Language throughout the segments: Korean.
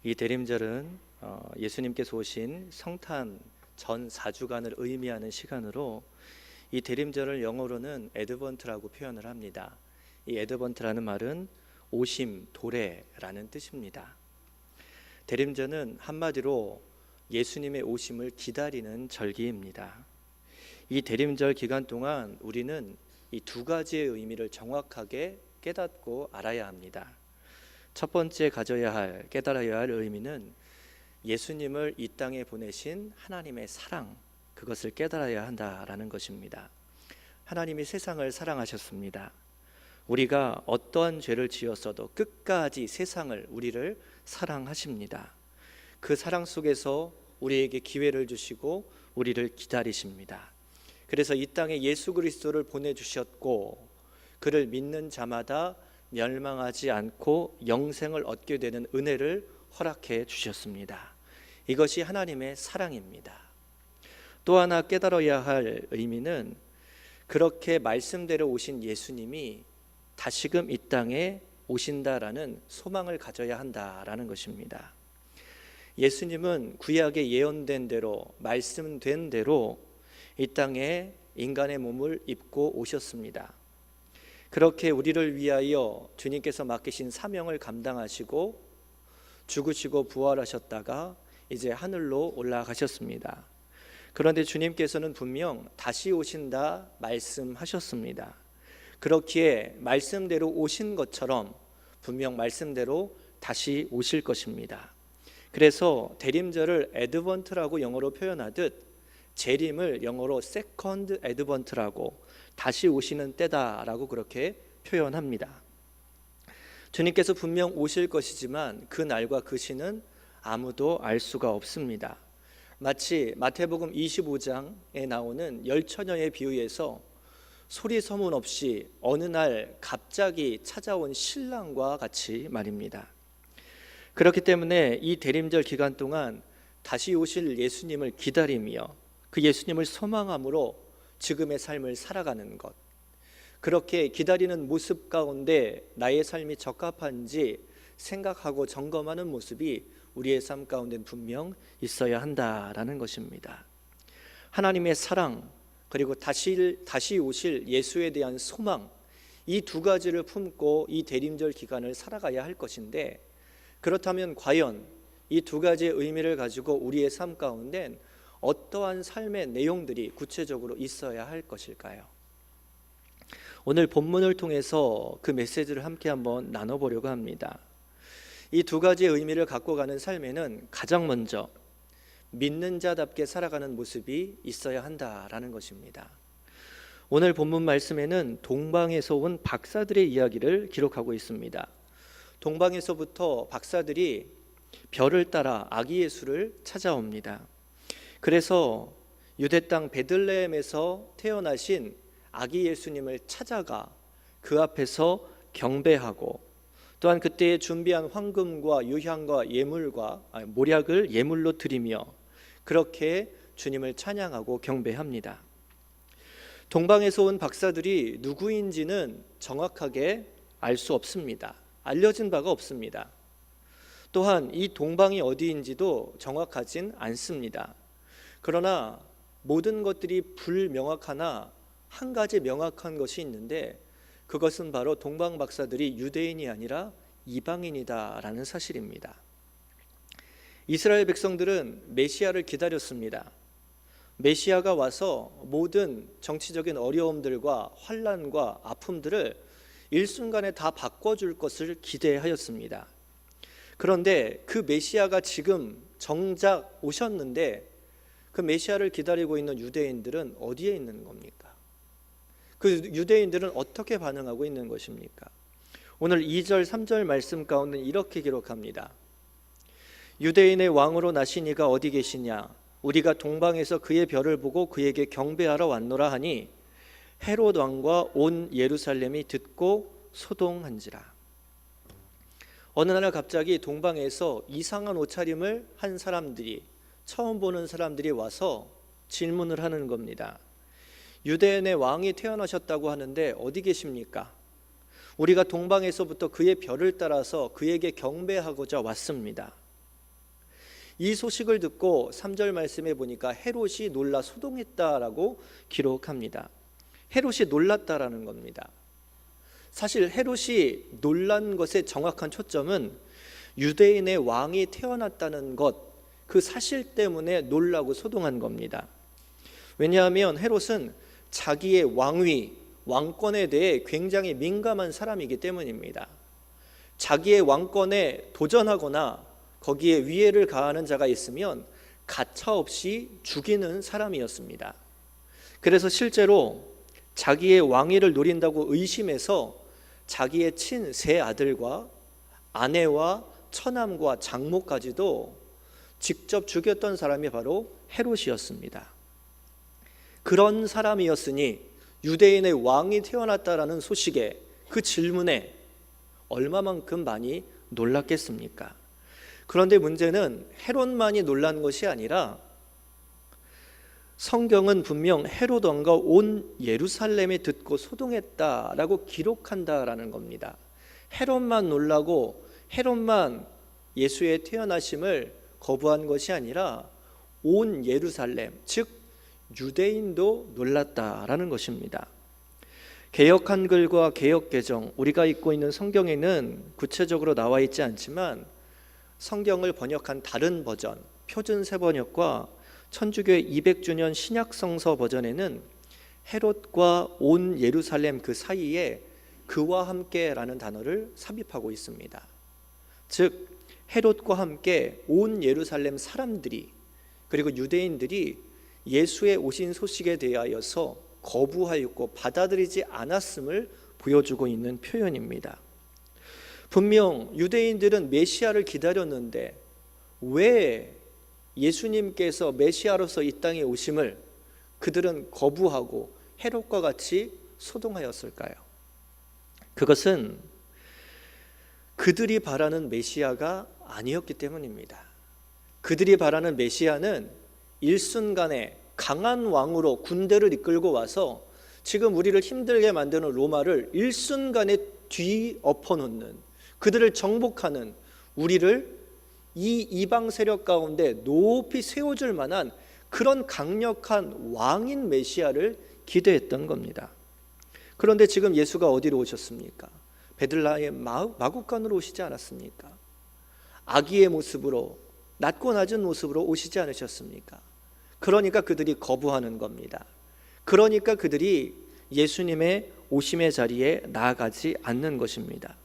이 대림절은 예수님께서 오신 성탄 전 4주간을 의미하는 시간으로 이 대림절을 영어로는 애드번트라고 표현을 합니다. 이 애드번트라는 말은 오심, 도래라는 뜻입니다. 대림절은 한마디로 예수님의 오심을 기다리는 절기입니다. 이 대림절 기간 동안 우리는 이 두 가지의 의미를 정확하게 깨닫고 알아야 합니다. 첫 번째 깨달아야 할 의미는 예수님을 이 땅에 보내신 하나님의 사랑, 그것을 깨달아야 한다라는 것입니다. 하나님이 세상을 사랑하셨습니다. 우리가 어떠한 죄를 지었어도 끝까지 우리를 사랑하십니다. 그 사랑 속에서 우리에게 기회를 주시고 우리를 기다리십니다. 그래서 이 땅에 예수 그리스도를 보내주셨고 그를 믿는 자마다 멸망하지 않고 영생을 얻게 되는 은혜를 허락해 주셨습니다. 이것이 하나님의 사랑입니다. 또 하나 깨달아야 할 의미는 그렇게 말씀대로 오신 예수님이 다시금 이 땅에 오신다라는 소망을 가져야 한다라는 것입니다. 예수님은 구약에 예언된 대로 말씀된 대로 이 땅에 인간의 몸을 입고 오셨습니다. 그렇게 우리를 위하여 주님께서 맡기신 사명을 감당하시고 죽으시고 부활하셨다가 이제 하늘로 올라가셨습니다. 그런데 주님께서는 분명 다시 오신다 말씀하셨습니다. 그렇기에 말씀대로 오신 것처럼 분명 말씀대로 다시 오실 것입니다. 그래서 대림절을 애드번트라고 영어로 표현하듯 재림을 영어로 세컨드 애드번트라고 다시 오시는 때다라고 그렇게 표현합니다. 주님께서 분명 오실 것이지만 그 날과 그 시는 아무도 알 수가 없습니다. 마치 마태복음 25장에 나오는 열처녀의 비유에서 소리 소문 없이 어느 날 갑자기 찾아온 신랑과 같이 말입니다. 그렇기 때문에 이 대림절 기간 동안 다시 오실 예수님을 기다리며 그 예수님을 소망함으로 지금의 삶을 살아가는 것, 그렇게 기다리는 모습 가운데 나의 삶이 적합한지 생각하고 점검하는 모습이 우리의 삶 가운데 분명 있어야 한다라는 것입니다. 하나님의 사랑 그리고 다시 오실 예수에 대한 소망, 이 두 가지를 품고 이 대림절 기간을 살아가야 할 것인데, 그렇다면 과연 이 두 가지의 의미를 가지고 우리의 삶 가운데 어떠한 삶의 내용들이 구체적으로 있어야 할 것일까요? 오늘 본문을 통해서 그 메시지를 함께 한번 나눠보려고 합니다. 이 두 가지의 의미를 갖고 가는 삶에는 가장 먼저 믿는 자답게 살아가는 모습이 있어야 한다라는 것입니다. 오늘 본문 말씀에는 동방에서 온 박사들의 이야기를 기록하고 있습니다. 동방에서부터 박사들이 별을 따라 아기 예수를 찾아옵니다. 그래서 유대 땅 베들레헴에서 태어나신 아기 예수님을 찾아가 그 앞에서 경배하고, 또한 그때에 준비한 황금과 유향과 모략을 예물로 드리며 그렇게 주님을 찬양하고 경배합니다. 동방에서 온 박사들이 누구인지는 정확하게 알 수 없습니다. 알려진 바가 없습니다. 또한 이 동방이 어디인지도 정확하진 않습니다. 그러나 모든 것들이 불명확하나 한 가지 명확한 것이 있는데, 그것은 바로 동방 박사들이 유대인이 아니라 이방인이다라는 사실입니다. 이스라엘 백성들은 메시아를 기다렸습니다. 메시아가 와서 모든 정치적인 어려움들과 환난과 아픔들을 일순간에 다 바꿔줄 것을 기대하였습니다. 그런데 그 메시아가 지금 정작 오셨는데 그 메시아를 기다리고 있는 유대인들은 어디에 있는 겁니까? 그 유대인들은 어떻게 반응하고 있는 것입니까? 오늘 2절 3절 말씀 가운데 이렇게 기록합니다. 유대인의 왕으로 나신 이가 어디 계시냐? 우리가 동방에서 그의 별을 보고 그에게 경배하러 왔노라 하니 헤롯 왕과 온 예루살렘이 듣고 소동한지라. 어느 날 갑자기 동방에서 이상한 옷차림을 한 사람들이, 처음 보는 사람들이 와서 질문을 하는 겁니다. 유대인의 왕이 태어나셨다고 하는데 어디 계십니까? 우리가 동방에서부터 그의 별을 따라서 그에게 경배하고자 왔습니다. 이 소식을 듣고 3절 말씀에 보니까 헤롯이 놀라 소동했다라고 기록합니다. 헤롯이 놀랐다라는 겁니다. 사실 헤롯이 놀란 것의 정확한 초점은 유대인의 왕이 태어났다는 것, 그 사실 때문에 놀라고 소동한 겁니다. 왜냐하면 헤롯은 자기의 왕위, 왕권에 대해 굉장히 민감한 사람이기 때문입니다. 자기의 왕권에 도전하거나 거기에 위해를 가하는 자가 있으면 가차없이 죽이는 사람이었습니다. 그래서 실제로 자기의 왕위를 노린다고 의심해서 자기의 친세 아들과 아내와 처남과 장모까지도 직접 죽였던 사람이 바로 헤롯이었습니다. 그런 사람이었으니 유대인의 왕이 태어났다라는 소식에, 그 질문에 얼마만큼 많이 놀랐겠습니까? 그런데 문제는 헤롯만이 놀란 것이 아니라 성경은 분명 헤롯 왕과 온 예루살렘이 듣고 소동했다라고 기록한다라는 겁니다. 헤롯만 놀라고 헤롯만 예수의 태어나심을 거부한 것이 아니라 온 예루살렘, 즉 유대인도 놀랐다라는 것입니다. 개역 한글과 개역 개정, 우리가 읽고 있는 성경에는 구체적으로 나와 있지 않지만 성경을 번역한 다른 버전, 표준 세번역과 천주교의 200주년 신약성서 버전에는 헤롯과 온 예루살렘 그 사이에 그와 함께라는 단어를 삽입하고 있습니다. 즉 헤롯과 함께 온 예루살렘 사람들이, 그리고 유대인들이 예수의 오신 소식에 대하여서 거부하였고 받아들이지 않았음을 보여주고 있는 표현입니다. 분명 유대인들은 메시아를 기다렸는데 왜 예수님께서 메시아로서 이 땅에 오심을 그들은 거부하고 헤롯과 같이 소동하였을까요? 그것은 그들이 바라는 메시아가 아니었기 때문입니다. 그들이 바라는 메시아는 일순간에 강한 왕으로 군대를 이끌고 와서 지금 우리를 힘들게 만드는 로마를 일순간에 뒤엎어놓는, 그들을 정복하는, 우리를 이 이방 세력 가운데 높이 세워줄 만한 그런 강력한 왕인 메시아를 기대했던 겁니다. 그런데 지금 예수가 어디로 오셨습니까? 베들레헴 마구간으로 오시지 않았습니까? 아기의 모습으로, 낮고 낮은 모습으로 오시지 않으셨습니까? 그러니까 그들이 거부하는 겁니다. 그러니까 그들이 예수님의 오심의 자리에 나아가지 않는 것입니다.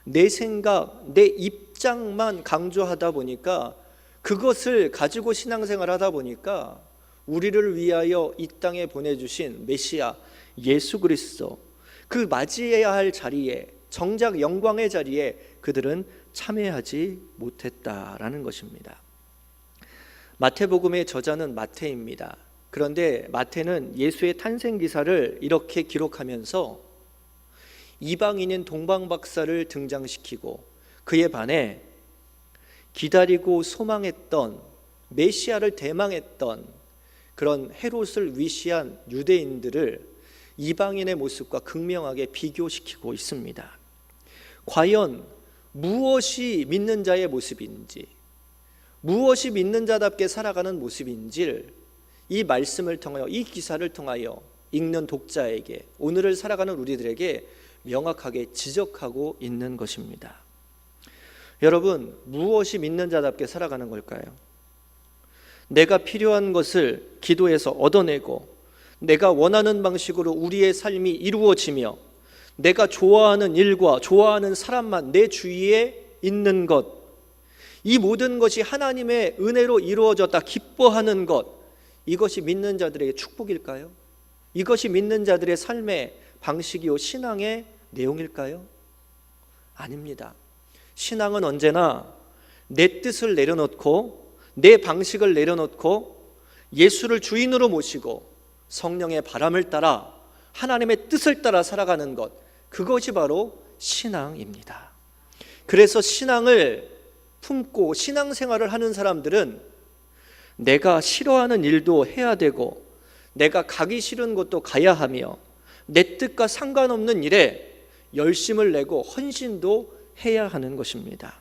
내 생각, 내 입장만 강조하다 보니까, 그것을 가지고 신앙생활 하다 보니까 우리를 위하여 이 땅에 보내주신 메시아 예수 그리스도, 그 맞이해야 할 자리에, 정작 영광의 자리에 그들은 참여하지 못했다라는 것입니다. 마태복음의 저자는 마태입니다. 그런데 마태는 예수의 탄생 기사를 이렇게 기록하면서 이방인인 동방박사를 등장시키고 그에 반해 기다리고 소망했던, 메시아를 대망했던 그런 헤롯을 위시한 유대인들을 이방인의 모습과 극명하게 비교시키고 있습니다. 과연 무엇이 믿는 자의 모습인지, 무엇이 믿는 자답게 살아가는 모습인지를 이 말씀을 통하여, 이 기사를 통하여 읽는 독자에게, 오늘을 살아가는 우리들에게 명확하게 지적하고 있는 것입니다. 여러분, 무엇이 믿는 자답게 살아가는 걸까요? 내가 필요한 것을 기도해서 얻어내고 내가 원하는 방식으로 우리의 삶이 이루어지며 내가 좋아하는 일과 좋아하는 사람만 내 주위에 있는 것, 이 모든 것이 하나님의 은혜로 이루어졌다 기뻐하는 것, 이것이 믿는 자들에게 축복일까요? 이것이 믿는 자들의 삶의 방식이요 신앙의 내용일까요? 아닙니다. 신앙은 언제나 내 뜻을 내려놓고 내 방식을 내려놓고 예수를 주인으로 모시고 성령의 바람을 따라 하나님의 뜻을 따라 살아가는 것, 그것이 바로 신앙입니다. 그래서 신앙을 품고 신앙생활을 하는 사람들은 내가 싫어하는 일도 해야 되고 내가 가기 싫은 곳도 가야 하며 내 뜻과 상관없는 일에 열심을 내고 헌신도 해야 하는 것입니다.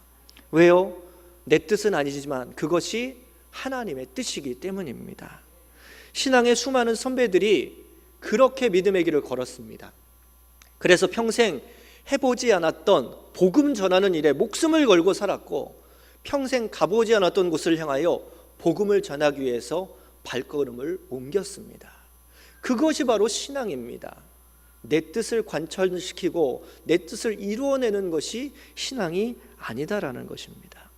왜요? 내 뜻은 아니지만 그것이 하나님의 뜻이기 때문입니다. 신앙의 수많은 선배들이 그렇게 믿음의 길을 걸었습니다. 그래서 평생 해보지 않았던 복음 전하는 일에 목숨을 걸고 살았고, 평생 가보지 않았던 곳을 향하여 복음을 전하기 위해서 발걸음을 옮겼습니다. 그것이 바로 신앙입니다. 내 뜻을 관철시키고 내 뜻을 이루어내는 것이 신앙이 아니다라는 것입니다.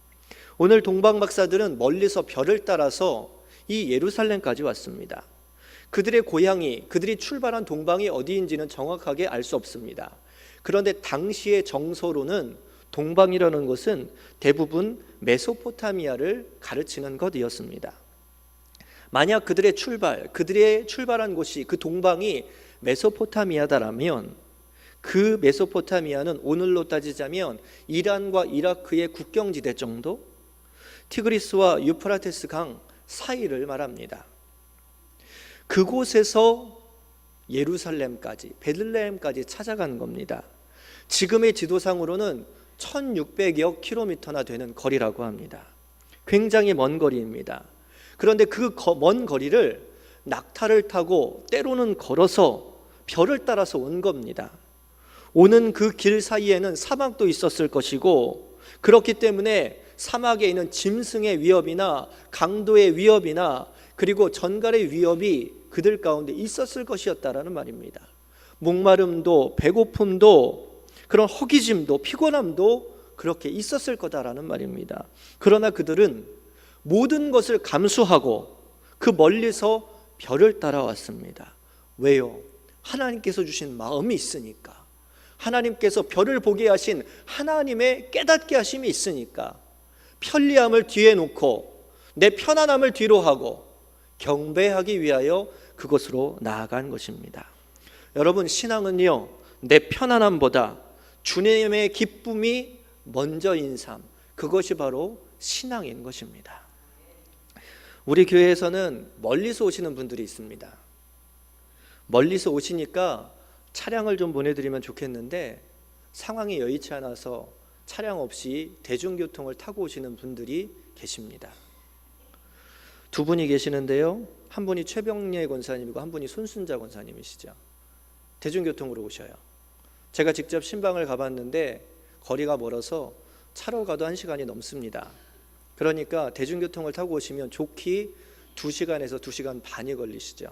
오늘 동방 박사들은 멀리서 별을 따라서 이 예루살렘까지 왔습니다. 그들의 고향이, 그들이 출발한 동방이 어디인지는 정확하게 알 수 없습니다. 그런데 당시의 정서로는 동방이라는 것은 대부분 메소포타미아를 가르치는 것이었습니다. 만약 그들의 출발한 곳이, 그 동방이 메소포타미아다라면 그 메소포타미아는 오늘로 따지자면 이란과 이라크의 국경지대 정도, 티그리스와 유프라테스 강 사이를 말합니다. 그곳에서 예루살렘까지, 베들레헴까지 찾아간 겁니다. 지금의 지도상으로는 1600여 킬로미터나 되는 거리라고 합니다. 굉장히 먼 거리입니다. 그런데 그 먼 거리를 낙타를 타고 때로는 걸어서 별을 따라서 온 겁니다. 오는 그 길 사이에는 사막도 있었을 것이고, 그렇기 때문에 사막에 있는 짐승의 위협이나 강도의 위협이나 그리고 전갈의 위협이 그들 가운데 있었을 것이었다라는 말입니다. 목마름도 배고픔도 그런 허기짐도 피곤함도 그렇게 있었을 거다라는 말입니다. 그러나 그들은 모든 것을 감수하고 그 멀리서 별을 따라왔습니다. 왜요? 하나님께서 주신 마음이 있으니까, 하나님께서 별을 보게 하신 하나님의 깨닫게 하심이 있으니까, 편리함을 뒤에 놓고 내 편안함을 뒤로 하고 경배하기 위하여 그곳으로 나아간 것입니다. 여러분, 신앙은요, 내 편안함보다 주님의 기쁨이 먼저인 삶, 그것이 바로 신앙인 것입니다. 우리 교회에서는 멀리서 오시는 분들이 있습니다. 멀리서 오시니까 차량을 좀 보내드리면 좋겠는데 상황이 여의치 않아서 차량 없이 대중교통을 타고 오시는 분들이 계십니다. 두 분이 계시는데요, 한 분이 최병래 권사님이고 한 분이 손순자 권사님이시죠. 대중교통으로 오셔요. 제가 직접 신방을 가봤는데 거리가 멀어서 차로 가도 1시간이 넘습니다. 그러니까 대중교통을 타고 오시면 좋기 2시간에서 2시간 반이 걸리시죠.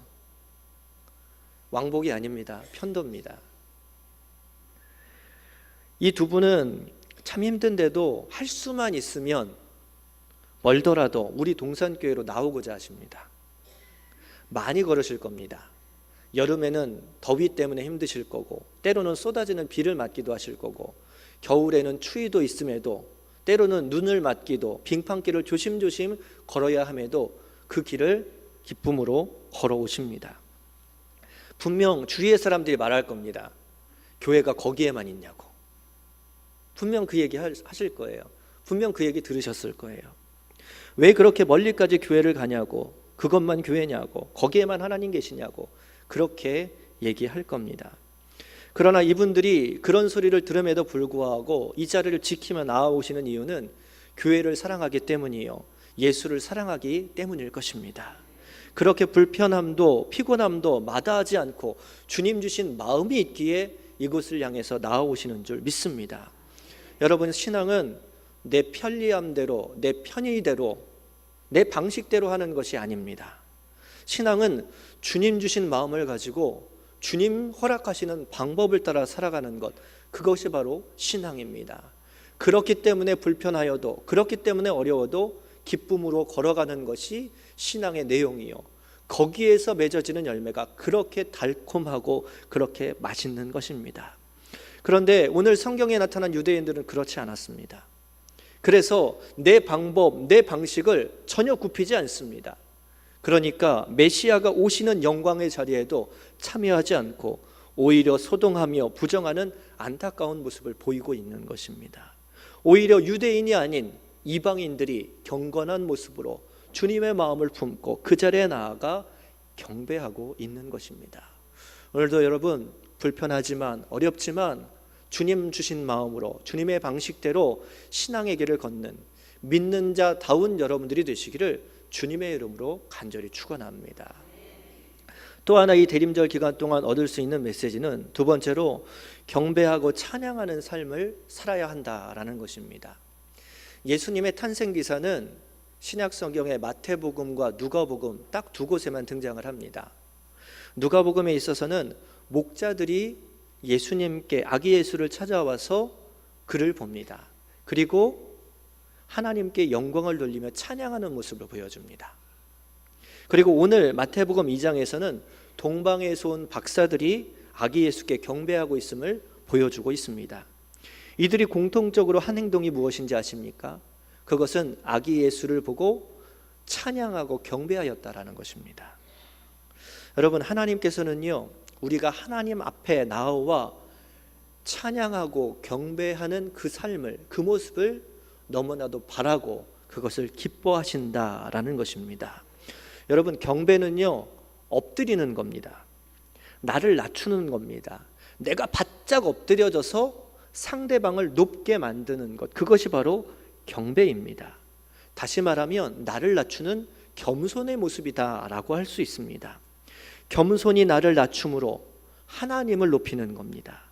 왕복이 아닙니다. 편도입니다. 이 두 분은 참 힘든데도 할 수만 있으면 멀더라도 우리 동산교회로 나오고자 하십니다. 많이 걸으실 겁니다. 여름에는 더위 때문에 힘드실 거고, 때로는 쏟아지는 비를 맞기도 하실 거고, 겨울에는 추위도 있음에도 때로는 눈을 맞기도 빙판길을 조심조심 걸어야 함에도 그 길을 기쁨으로 걸어오십니다. 분명 주위의 사람들이 말할 겁니다. 교회가 거기에만 있냐고. 분명 그 얘기 하실 거예요. 분명 그 얘기 들으셨을 거예요. 왜 그렇게 멀리까지 교회를 가냐고, 그것만 교회냐고, 거기에만 하나님 계시냐고 그렇게 얘기할 겁니다. 그러나 이분들이 그런 소리를 들음에도 불구하고 이 자리를 지키며 나아오시는 이유는 교회를 사랑하기 때문이요, 예수를 사랑하기 때문일 것입니다. 그렇게 불편함도 피곤함도 마다하지 않고 주님 주신 마음이 있기에 이곳을 향해서 나아오시는 줄 믿습니다. 여러분, 신앙은 내 편리함대로, 내 편의대로, 내 방식대로 하는 것이 아닙니다. 신앙은 주님 주신 마음을 가지고 주님 허락하시는 방법을 따라 살아가는 것, 그것이 바로 신앙입니다. 그렇기 때문에 불편하여도, 그렇기 때문에 어려워도 기쁨으로 걸어가는 것이 신앙의 내용이요, 거기에서 맺어지는 열매가 그렇게 달콤하고 그렇게 맛있는 것입니다. 그런데 오늘 성경에 나타난 유대인들은 그렇지 않았습니다. 그래서 내 방법, 내 방식을 전혀 굽히지 않습니다. 그러니까 메시아가 오시는 영광의 자리에도 참여하지 않고 오히려 소동하며 부정하는 안타까운 모습을 보이고 있는 것입니다. 오히려 유대인이 아닌 이방인들이 경건한 모습으로 주님의 마음을 품고 그 자리에 나아가 경배하고 있는 것입니다. 오늘도 여러분, 불편하지만 어렵지만 주님 주신 마음으로 주님의 방식대로 신앙의 길을 걷는, 믿는 자다운 여러분들이 되시기를 주님의 이름으로 간절히 축원합니다. 또 하나 이 대림절 기간 동안 얻을 수 있는 메시지는 두 번째로 경배하고 찬양하는 삶을 살아야 한다라는 것입니다. 예수님의 탄생 기사는 신약 성경의 마태복음과 누가복음 딱 두 곳에만 등장을 합니다. 누가복음에 있어서는 목자들이 예수님께 아기 예수를 찾아와서 그를 봅니다. 그리고 하나님께 영광을 돌리며 찬양하는 모습을 보여줍니다. 그리고 오늘 마태복음 2장에서는 동방에서 온 박사들이 아기 예수께 경배하고 있음을 보여주고 있습니다. 이들이 공통적으로 한 행동이 무엇인지 아십니까? 그것은 아기 예수를 보고 찬양하고 경배하였다라는 것입니다. 여러분, 하나님께서는요, 우리가 하나님 앞에 나와 찬양하고 경배하는 그 삶을, 그 모습을 너무나도 바라고 그것을 기뻐하신다라는 것입니다. 여러분, 경배는요, 엎드리는 겁니다. 나를 낮추는 겁니다. 내가 바짝 엎드려져서 상대방을 높게 만드는 것, 그것이 바로 경배입니다. 다시 말하면 나를 낮추는 겸손의 모습이다라고 할 수 있습니다. 겸손이 나를 낮춤으로 하나님을 높이는 겁니다.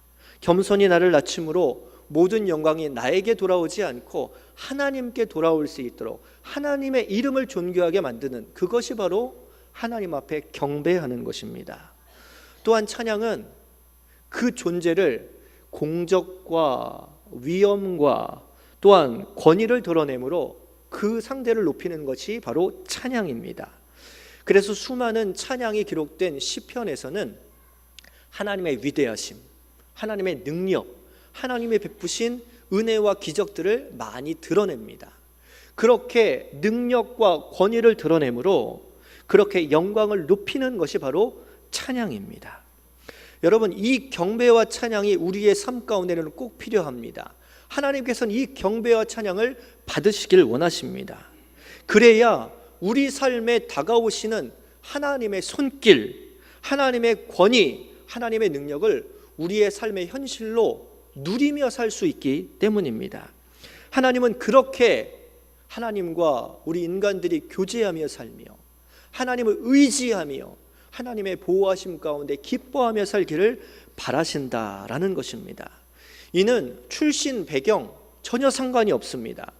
겸손이 나를 낮춤으로 모든 영광이 나에게 돌아오지 않고 하나님께 돌아올 수 있도록 하나님의 이름을 존귀하게 만드는, 그것이 바로 하나님 앞에 경배하는 것입니다. 또한 찬양은 그 존재를 공적과 위엄과 또한 권위를 드러내므로 그 상대를 높이는 것이 바로 찬양입니다. 그래서 수많은 찬양이 기록된 시편에서는 하나님의 위대하심, 하나님의 능력, 하나님의 베푸신 은혜와 기적들을 많이 드러냅니다. 그렇게 능력과 권위를 드러내므로 그렇게 영광을 높이는 것이 바로 찬양입니다. 여러분, 이 경배와 찬양이 우리의 삶 가운데는 꼭 필요합니다. 하나님께서는 이 경배와 찬양을 받으시길 원하십니다. 그래야 우리 삶에 다가오시는 하나님의 손길, 하나님의 권위, 하나님의 능력을 우리의 삶의 현실로 누리며 살 수 있기 때문입니다. 하나님은 그렇게 하나님과 우리 인간들이 교제하며 살며 하나님을 의지하며 하나님의 보호하심 가운데 기뻐하며 살기를 바라신다라는 것입니다. 이는 출신 배경 전혀 상관이 없습니다.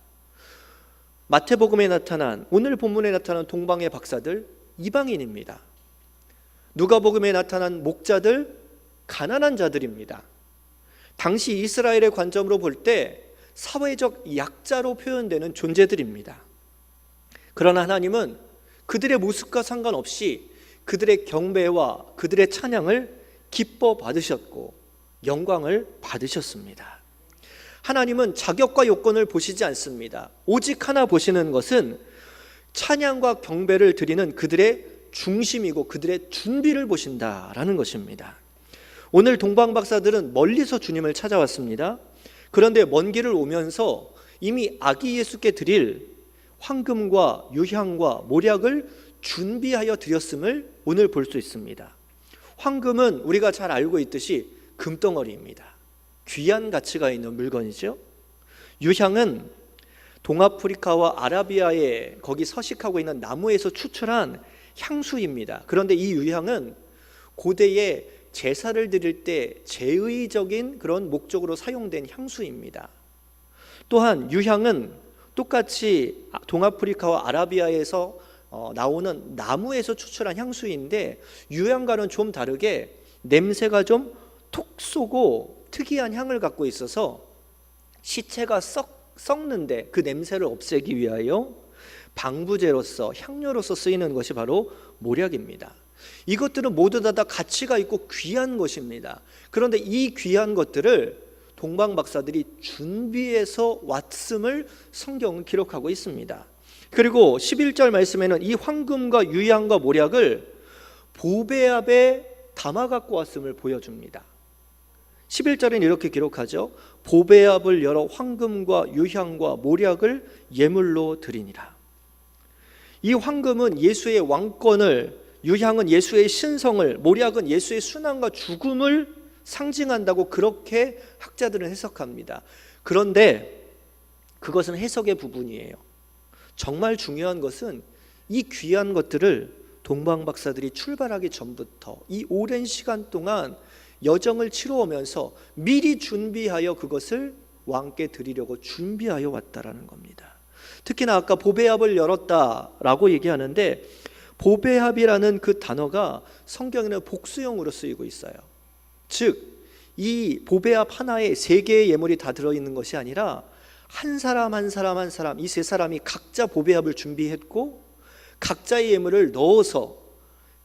마태복음에 나타난, 오늘 본문에 나타난 동방의 박사들 이방인입니다. 누가복음에 나타난 목자들 가난한 자들입니다. 당시 이스라엘의 관점으로 볼 때 사회적 약자로 표현되는 존재들입니다. 그러나 하나님은 그들의 모습과 상관없이 그들의 경배와 그들의 찬양을 기뻐 받으셨고 영광을 받으셨습니다. 하나님은 자격과 요건을 보시지 않습니다. 오직 하나 보시는 것은 찬양과 경배를 드리는 그들의 중심이고 그들의 준비를 보신다라는 것입니다. 오늘 동방박사들은 멀리서 주님을 찾아왔습니다. 그런데 먼 길을 오면서 이미 아기 예수께 드릴 황금과 유향과 모략을 준비하여 드렸음을 오늘 볼 수 있습니다. 황금은 우리가 잘 알고 있듯이 금덩어리입니다. 귀한 가치가 있는 물건이죠. 유향은 동아프리카와 아라비아에 거기 서식하고 있는 나무에서 추출한 향수입니다. 그런데 이 유향은 고대에 제사를 드릴 때 제의적인 그런 목적으로 사용된 향수입니다. 또한 유향은 똑같이 동아프리카와 아라비아에서 나오는 나무에서 추출한 향수인데 유향과는 좀 다르게 냄새가 좀 톡 쏘고 특이한 향을 갖고 있어서 시체가 썩는데 그 냄새를 없애기 위하여 방부제로서 향료로서 쓰이는 것이 바로 모략입니다. 이것들은 모두 다 가치가 있고 귀한 것입니다. 그런데 이 귀한 것들을 동방박사들이 준비해서 왔음을 성경은 기록하고 있습니다. 그리고 11절 말씀에는 이 황금과 유향과 모략을 보배압에 담아 갖고 왔음을 보여줍니다. 11절에는 이렇게 기록하죠. 보배압을 열어 황금과 유향과 모략을 예물로 드리니라. 이 황금은 예수의 왕권을, 유향은 예수의 신성을, 모략은 예수의 순환과 죽음을 상징한다고 그렇게 학자들은 해석합니다. 그런데 그것은 해석의 부분이에요. 정말 중요한 것은 이 귀한 것들을 동방 박사들이 출발하기 전부터 이 오랜 시간 동안 여정을 치러오면서 미리 준비하여 그것을 왕께 드리려고 준비하여 왔다라는 겁니다. 특히나 아까 보배합을 열었다라고 얘기하는데, 보배합이라는 그 단어가 성경에는 복수형으로 쓰이고 있어요. 즉 이 보배합 하나에 3개의 예물이 다 들어있는 것이 아니라 한 사람 한 사람 한 사람, 이 3사람이 각자 보배합을 준비했고 각자의 예물을 넣어서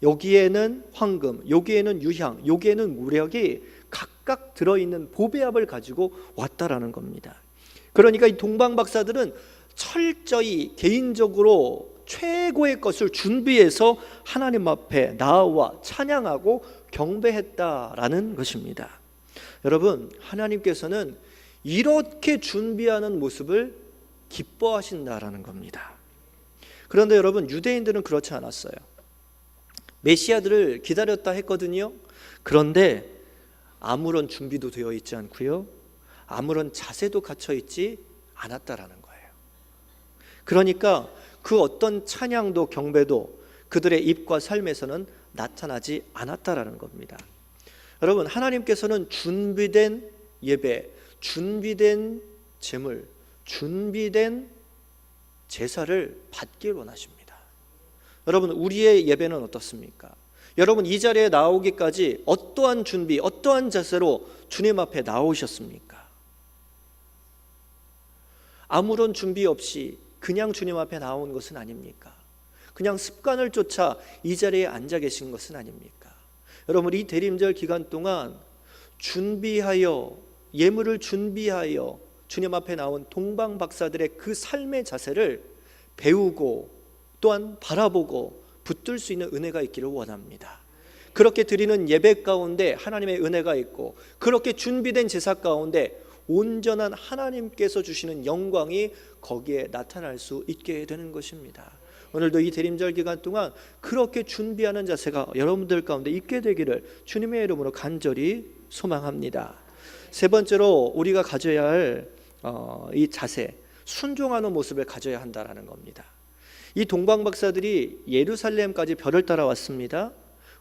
여기에는 황금, 여기에는 유향, 여기에는 무력이 각각 들어있는 보배합을 가지고 왔다라는 겁니다. 그러니까 이 동방 박사들은 철저히 개인적으로 최고의 것을 준비해서 하나님 앞에 나와 찬양하고 경배했다라는 것입니다. 여러분, 하나님께서는 이렇게 준비하는 모습을 기뻐하신다라는 겁니다. 그런데 여러분, 유대인들은 그렇지 않았어요. 메시아들을 기다렸다 했거든요. 그런데 아무런 준비도 되어 있지 않고요, 아무런 자세도 갖춰 있지 않았다라는 거예요. 그러니까 그 어떤 찬양도 경배도 그들의 입과 삶에서는 나타나지 않았다라는 겁니다. 여러분, 하나님께서는 준비된 예배, 준비된 제물, 준비된 제사를 받길 원하십니다. 여러분, 우리의 예배는 어떻습니까? 여러분, 이 자리에 나오기까지 어떠한 준비, 어떠한 자세로 주님 앞에 나오셨습니까? 아무런 준비 없이 그냥 주님 앞에 나온 것은 아닙니까? 그냥 습관을 쫓아 이 자리에 앉아 계신 것은 아닙니까? 여러분, 이 대림절 기간 동안 준비하여, 예물을 준비하여 주님 앞에 나온 동방 박사들의 그 삶의 자세를 배우고 또한 바라보고 붙들 수 있는 은혜가 있기를 원합니다. 그렇게 드리는 예배 가운데 하나님의 은혜가 있고, 그렇게 준비된 제사 가운데 온전한 하나님께서 주시는 영광이 거기에 나타날 수 있게 되는 것입니다. 오늘도 이 대림절 기간 동안 그렇게 준비하는 자세가 여러분들 가운데 있게 되기를 주님의 이름으로 간절히 소망합니다. 세 번째로 우리가 가져야 할 이 자세, 순종하는 모습을 가져야 한다는 겁니다. 이 동방 박사들이 예루살렘까지 별을 따라왔습니다.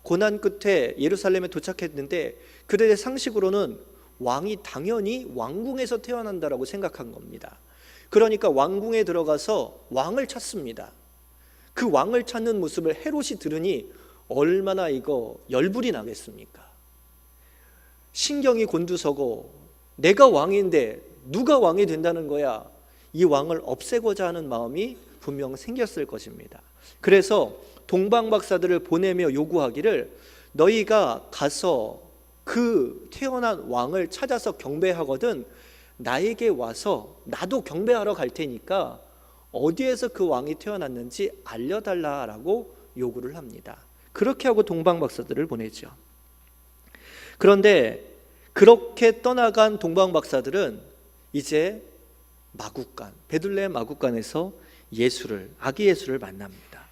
고난 끝에 예루살렘에 도착했는데 그들의 상식으로는 왕이 당연히 왕궁에서 태어난다라고 생각한 겁니다. 그러니까 왕궁에 들어가서 왕을 찾습니다. 그 왕을 찾는 모습을 헤롯이 들으니 얼마나 이거 열불이 나겠습니까? 신경이 곤두서고, 내가 왕인데 누가 왕이 된다는 거야, 이 왕을 없애고자 하는 마음이 분명 생겼을 것입니다. 그래서 동방 박사들을 보내며 요구하기를, 너희가 가서 그 태어난 왕을 찾아서 경배하거든 나에게 와서 나도 경배하러 갈 테니까 어디에서 그 왕이 태어났는지 알려달라라고 요구를 합니다. 그렇게 하고 동방 박사들을 보내죠. 그런데 그렇게 떠나간 동방 박사들은 이제 마국간, 베들레헴 마국간에서 예수를, 아기 예수를 만납니다.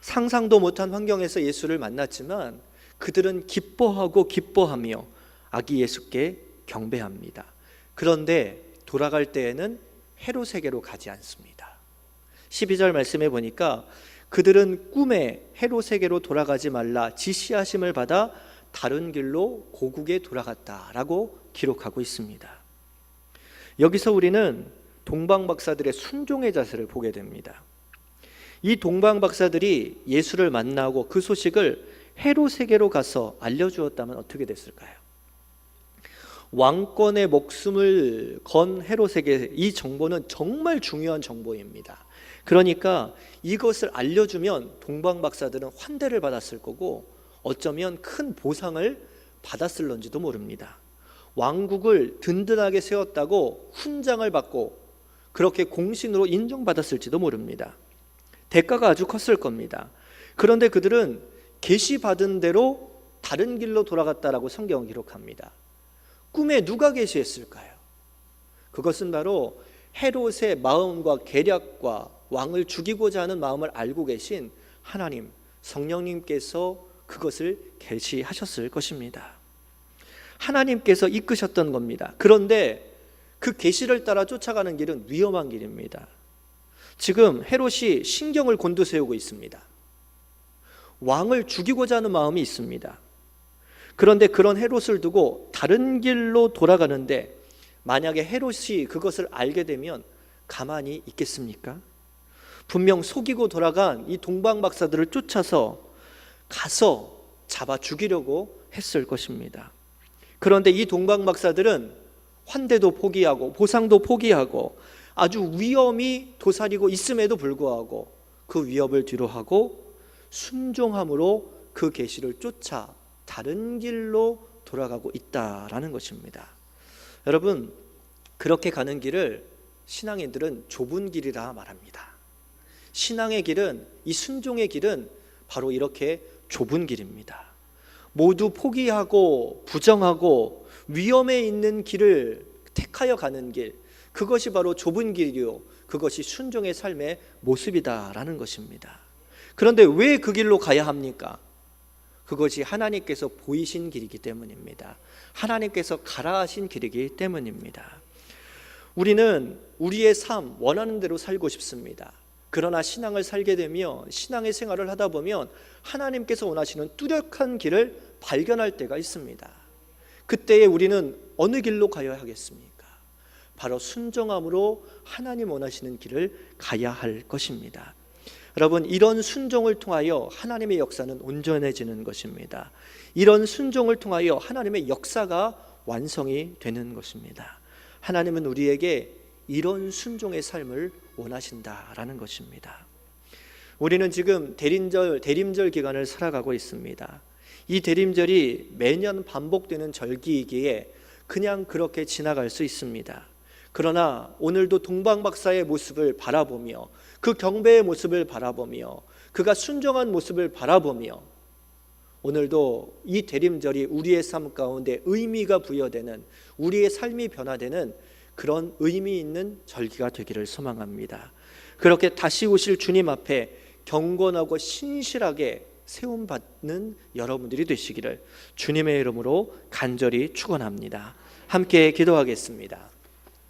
상상도 못한 환경에서 예수를 만났지만 그들은 기뻐하며 아기 예수께 경배합니다. 그런데 돌아갈 때에는 헤롯에게로 가지 않습니다. 12절 말씀에 보니까 그들은 꿈에 헤롯에게로 돌아가지 말라 지시하심을 받아 다른 길로 고국에 돌아갔다라고 기록하고 있습니다. 여기서 우리는 동방 박사들의 순종의 자세를 보게 됩니다. 이 동방 박사들이 예수를 만나고 그 소식을 헤롯에게로 가서 알려주었다면 어떻게 됐을까요? 왕권의 목숨을 건 헤롯에게 이 정보는 정말 중요한 정보입니다. 그러니까 이것을 알려주면 동방 박사들은 환대를 받았을 거고 어쩌면 큰 보상을 받았을런지도 모릅니다. 왕국을 든든하게 세웠다고 훈장을 받고 그렇게 공신으로 인정받았을지도 모릅니다. 대가가 아주 컸을 겁니다. 그런데 그들은 계시받은 대로 다른 길로 돌아갔다라고 성경은 기록합니다. 꿈에 누가 계시했을까요? 그것은 바로 헤롯의 마음과 계략과 왕을 죽이고자 하는 마음을 알고 계신 하나님, 성령님께서 그것을 계시하셨을 것입니다. 하나님께서 이끄셨던 겁니다. 그런데 그 계시를 따라 쫓아가는 길은 위험한 길입니다. 지금 헤롯이 신경을 곤두세우고 있습니다. 왕을 죽이고자 하는 마음이 있습니다. 그런데 그런 헤롯을 두고 다른 길로 돌아가는데 만약에 헤롯이 그것을 알게 되면 가만히 있겠습니까? 분명 속이고 돌아간 이 동방박사들을 쫓아서 가서 잡아 죽이려고 했을 것입니다. 그런데 이 동방박사들은 환대도 포기하고 보상도 포기하고 아주 위험이 도사리고 있음에도 불구하고 그 위협을 뒤로하고 순종함으로 그 계시를 쫓아 다른 길로 돌아가고 있다라는 것입니다. 여러분, 그렇게 가는 길을 신앙인들은 좁은 길이라 말합니다. 신앙의 길은, 이 순종의 길은 바로 이렇게 좁은 길입니다. 모두 포기하고 부정하고 위험에 있는 길을 택하여 가는 길, 그것이 바로 좁은 길이요, 그것이 순종의 삶의 모습이다라는 것입니다. 그런데 왜 그 길로 가야 합니까? 그것이 하나님께서 보이신 길이기 때문입니다. 하나님께서 가라 하신 길이기 때문입니다. 우리는 우리의 삶 원하는 대로 살고 싶습니다. 그러나 신앙을 살게 되면, 신앙의 생활을 하다 보면 하나님께서 원하시는 뚜렷한 길을 발견할 때가 있습니다. 그때에 우리는 어느 길로 가야 하겠습니까? 바로 순종함으로 하나님 원하시는 길을 가야 할 것입니다. 여러분, 이런 순종을 통하여 하나님의 역사는 온전해지는 것입니다. 이런 순종을 통하여 하나님의 역사가 완성이 되는 것입니다. 하나님은 우리에게 이런 순종의 삶을 원하신다라는 것입니다. 우리는 지금 대림절 기간을 살아가고 있습니다. 이 대림절이 매년 반복되는 절기이기에 그냥 그렇게 지나갈 수 있습니다. 그러나 오늘도 동방박사의 모습을 바라보며, 그 경배의 모습을 바라보며, 그가 순종한 모습을 바라보며, 오늘도 이 대림절이 우리의 삶 가운데 의미가 부여되는, 우리의 삶이 변화되는 그런 의미 있는 절기가 되기를 소망합니다. 그렇게 다시 오실 주님 앞에 경건하고 신실하게 세움받는 여러분들이 되시기를 주님의 이름으로 간절히 축원합니다. 함께 기도하겠습니다.